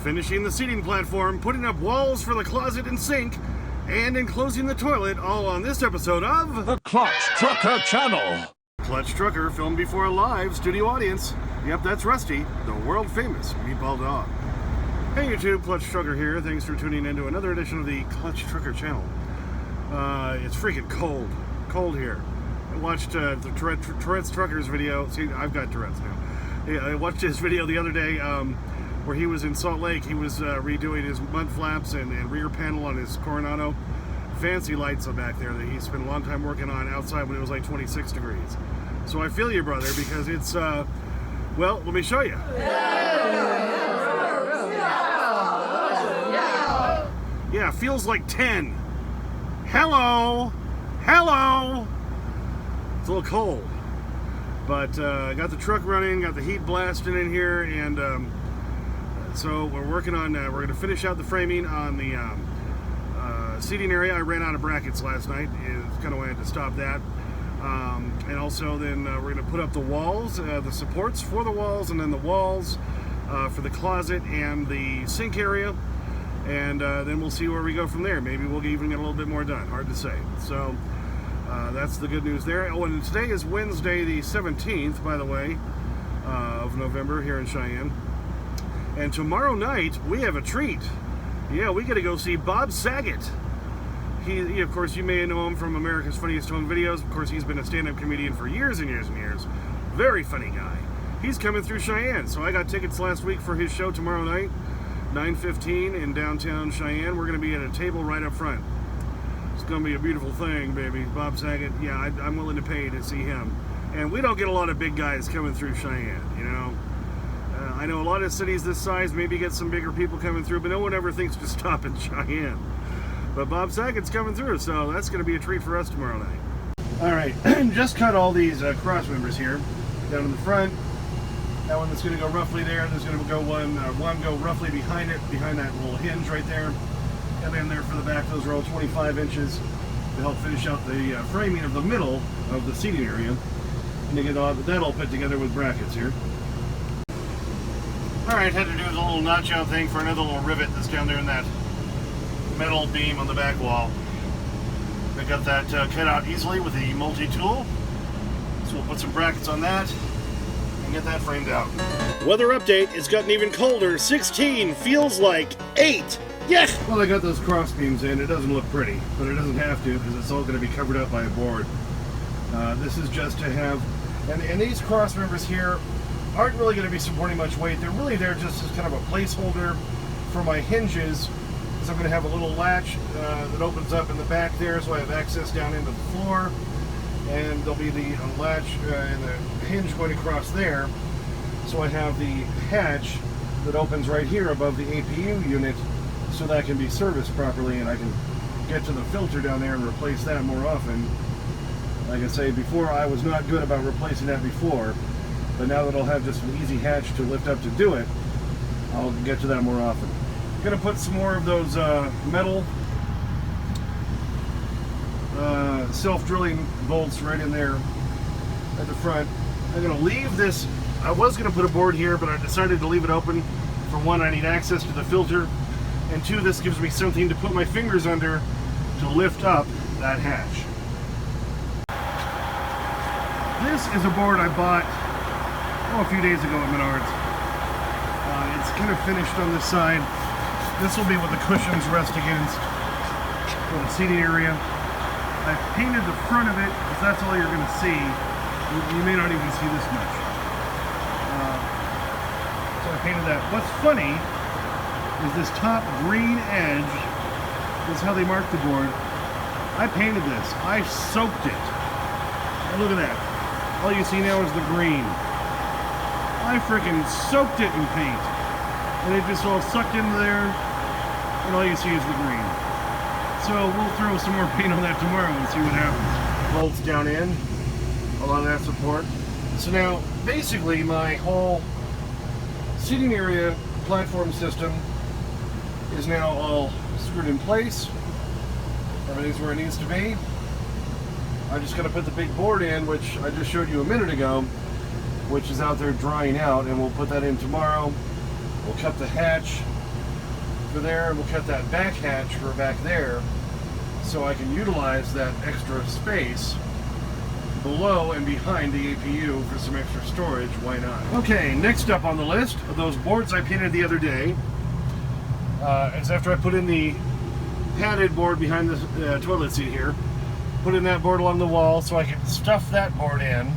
finishing the seating platform, putting up walls for the closet and sink, and enclosing the toilet, all on this episode of The Clutch Trucker Channel. Clutch Trucker, filmed before a live studio audience. Yep, that's Rusty, the world-famous meatball dog. Hey YouTube, Clutch Trucker here. Thanks for tuning in to another edition of the Clutch Trucker Channel. It's freaking cold here. I watched the Tourette's Truckers video. See, I've got Tourette's now. Yeah, I watched his video the other day where he was in Salt Lake. He was redoing his mud flaps and rear panel on his Coronado. Fancy lights are back there that he spent a long time working on outside when it was like 26 degrees. So I feel you, brother, because it's, well, let me show you. Yeah, feels like 10. Hello. It's a little cold. But I got the truck running, got the heat blasting in here, and so we're working on, we're going to finish out the framing on the seating area. I ran out of brackets last night. It's kind of why I had to stop that. And also then we're going to put up the walls, the supports for the walls, and then the walls for the closet and the sink area. And then we'll see where we go from there. Maybe we'll even get a little bit more done. Hard to say. So that's the good news there. Oh, and today is Wednesday the 17th, by the way, of November here in Cheyenne. And tomorrow night, we have a treat. Yeah, we got to go see Bob Saget. He, of course, you may know him from America's Funniest Home Videos. Of course, he's been a stand-up comedian for years and years and years. Very funny guy. He's coming through Cheyenne. So I got tickets last week for his show tomorrow night, 9:15 in downtown Cheyenne. We're going to be at a table right up front. It's going to be a beautiful thing, baby. Bob Saget, yeah, I'm willing to pay to see him. And we don't get a lot of big guys coming through Cheyenne, you know. I know a lot of cities this size maybe get some bigger people coming through, but no one ever thinks to stop in Cheyenne. But Bob Saget's coming through, so that's going to be a treat for us tomorrow night. All right, just cut all these cross members here down in the front. That one that's going to go roughly there. There's going to go one go roughly behind it, behind that little hinge right there. And then there for the back, those are all 25 inches to help finish out the framing of the middle of the seating area. And to get that all put together with brackets here. All right, had to do the little notch out thing for another little rivet that's down there in that metal beam on the back wall. I got that cut out easily with the multi-tool. So we'll put some brackets on that and get that framed out. Weather update, it's gotten even colder. 16 feels like 8. Yes! Well, I got those cross beams in. It doesn't look pretty, but it doesn't have to because it's all going to be covered up by a board. This is just to have, and these cross members here aren't really going to be supporting much weight. They're really there just as kind of a placeholder for my hinges. So I'm going to have a little latch that opens up in the back there, so I have access down into the floor. And there'll be the latch and the hinge going across there. So I have the hatch that opens right here above the APU unit, so that can be serviced properly, and I can get to the filter down there and replace that more often. Like I say, before I was not good about replacing that before, but now that I'll have just an easy hatch to lift up to do it, I'll get to that more often. I'm going to put some more of those metal self-drilling bolts right in there at the front. I'm going to leave this, I was going to put a board here, but I decided to leave it open. For one, I need access to the filter, and two, this gives me something to put my fingers under to lift up that hatch. This is a board I bought a few days ago at Menards. It's kind of finished on this side. This will be what the cushions rest against for the seating area. I painted the front of it because that's all you're going to see. You may not even see this much. So I painted that. What's funny is this top green edge. This is how they mark the board. I painted this. I soaked it. And look at that. All you see now is the green. I freaking soaked it in paint. And it just all sucked into there. And all you see is the green. So we'll throw some more paint on that tomorrow and see what happens. Bolts down in. A lot of that support. So now, basically, my whole seating area platform system is now all screwed in place. Everything's where it needs to be. I'm just going to put the big board in, which I just showed you a minute ago, which is out there drying out, and we'll put that in tomorrow. We'll cut the hatch for there, and we'll cut that back hatch for back there so I can utilize that extra space below and behind the APU for some extra storage. Why not? Okay, next up on the list are those boards I painted the other day. It's after I put in the padded board behind the toilet seat here. Put in that board along the wall so I could stuff that board in,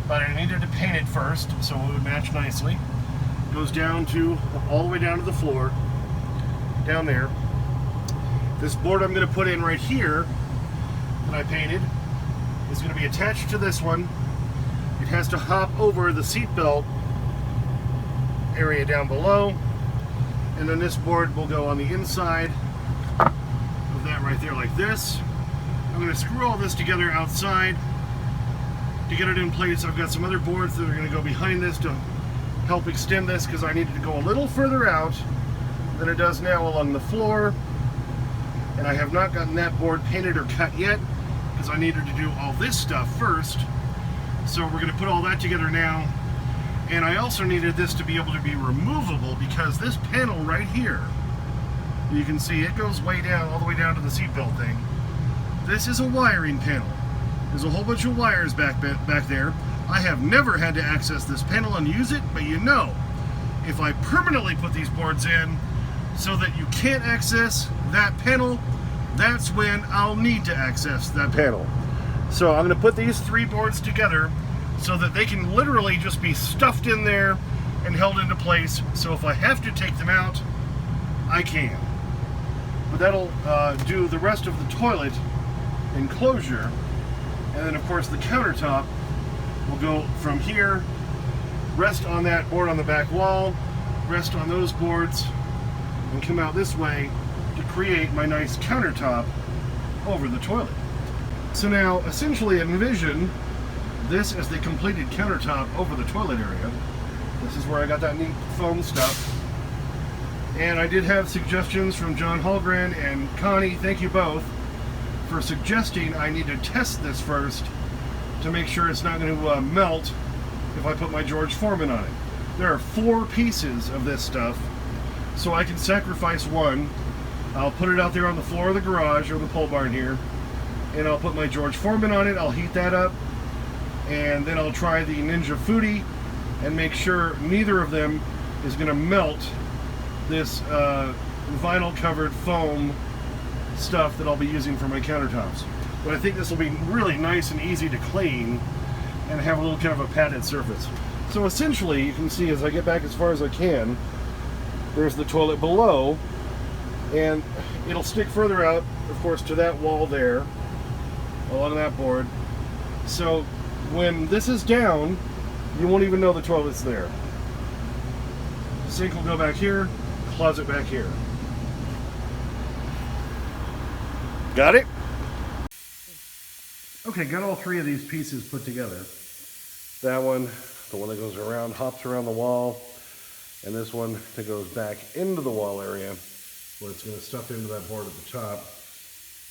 but I needed to paint it first so it would match nicely. It goes down to all the way down to the floor, down there. This board I'm going to put in right here that I painted is going to be attached to this one. It has to hop over the seat belt area down below, and then this board will go on the inside of that right there like this. I'm going to screw all this together outside to get it in place. I've got some other boards that are going to go behind this to help extend this because I needed to go a little further out than it does now along the floor, and I have not gotten that board painted or cut yet because I needed to do all this stuff first. So we're going to put all that together now, and I also needed this to be able to be removable because this panel right here, you can see it goes way down, all the way down to the seatbelt thing. This is a wiring panel. There's a whole bunch of wires back there. I have never had to access this panel and use it, but you know, if I permanently put these boards in so that you can't access that panel, that's when I'll need to access that panel. So I'm going to put these three boards together so that they can literally just be stuffed in there and held into place. So if I have to take them out, I can. But that'll do the rest of the toilet enclosure. And then of course the countertop will go from here, rest on that board on the back wall, rest on those boards, and come out this way to create my nice countertop over the toilet. So now essentially envision this as the completed countertop over the toilet area. This is where I got that neat foam stuff. And I did have suggestions from John Hallgren and Connie, thank you both, for suggesting I need to test this first to make sure it's not going to melt if I put my George Foreman on it. There are 4 pieces of this stuff, so I can sacrifice one. I'll put it out there on the floor of the garage or the pole barn here, and I'll put my George Foreman on it. I'll heat that up, and then I'll try the Ninja Foodie and make sure neither of them is going to melt this vinyl covered foam stuff that I'll be using for my countertops. But I think this will be really nice and easy to clean and have a little kind of a padded surface. So essentially, you can see as I get back as far as I can, there's the toilet below, and it'll stick further out, of course, to that wall there, along that board. So when this is down, you won't even know the toilet's there. Sink will go back here, closet back here. Got it? Okay, got all 3 of these pieces put together. That one, the one that goes around, hops around the wall, and this one that goes back into the wall area where it's going to stuff into that board at the top.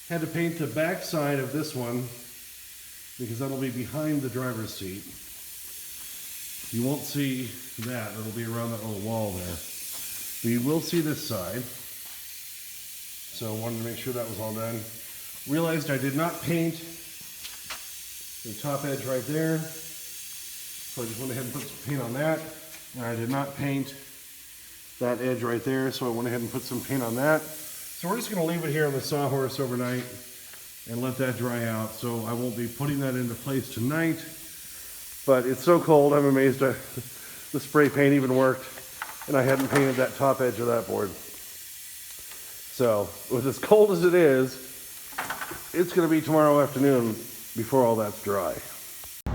Had to paint the back side of this one because that'll be behind the driver's seat. You won't see that, it'll be around that little wall there. But you will see this side. So I wanted to make sure that was all done. Realized I did not paint the top edge right there. So I just went ahead and put some paint on that. And I did not paint that edge right there, so I went ahead and put some paint on that. So we're just going to leave it here on the sawhorse overnight and let that dry out. So I won't be putting that into place tonight. But it's so cold, I'm amazed the spray paint even worked. And I hadn't painted that top edge of that board. So with as cold as it is, it's going to be tomorrow afternoon before all that's dry.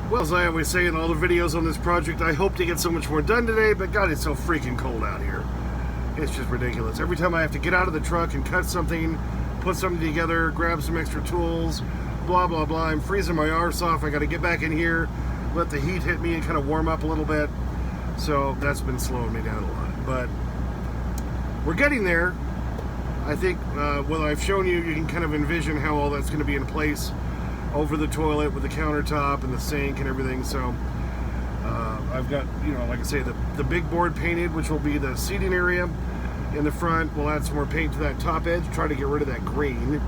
Well, as I always say in all the videos on this project, I hope to get so much more done today, but God, it's so freaking cold out here. It's just ridiculous. Every time I have to get out of the truck and cut something, put something together, grab some extra tools, blah, blah, blah. I'm freezing my arse off. I got to get back in here, let the heat hit me and kind of warm up a little bit. So that's been slowing me down a lot. But we're getting there. I think what I've shown you, you can kind of envision how all that's going to be in place over the toilet with the countertop and the sink and everything. So I've got, you know, like I say, the big board painted, which will be the seating area. in the front. We'll add some more paint to that top edge, try to get rid of that green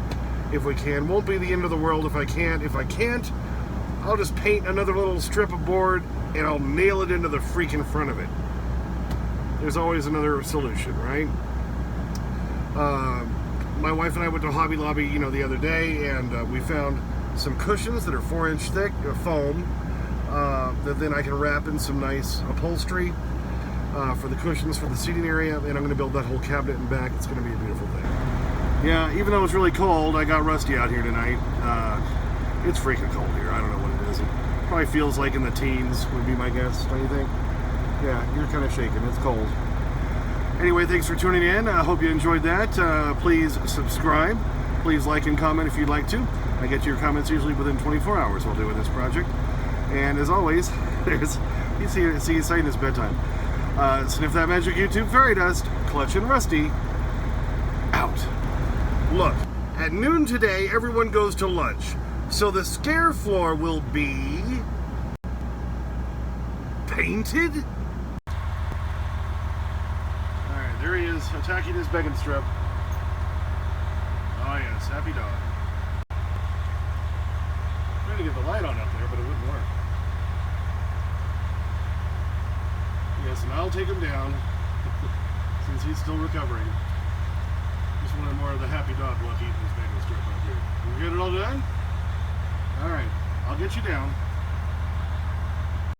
if we can. Won't be the end of the world if I can't. If I can't, I'll just paint another little strip of board and I'll nail it into the freaking front of it. There's always another solution, right? My wife and I went to Hobby Lobby, the other day, and we found some cushions that are 4-inch thick foam that then I can wrap in some nice upholstery for the cushions for the seating area, and I'm going to build that whole cabinet in back. It's going to be a beautiful thing. Yeah, even though it's really cold, I got rusty out here tonight. It's freaking cold here. I don't know what it is. It probably feels like in the teens would be my guess, don't you think? Yeah, you're kind of shaking. It's cold. Anyway, thanks for tuning in. I hope you enjoyed that. Please subscribe. Please like and comment if you'd like to. I get to your comments usually within 24 hours while doing this project. And as always, you see saying it's bedtime. Sniff that magic YouTube fairy dust. Clutch and Rusty. Out. Look, at noon today, everyone goes to lunch. So the scare floor will be painted? Alright, there he is, attacking his begging strip. Oh yes, happy dog. Trying to get the light on up there, but it wouldn't work. Yes, and I'll take him down since he's still recovering. Just wanted more of the happy dog luck eating his begging strip up here. You get it all done? Alright, I'll get you down.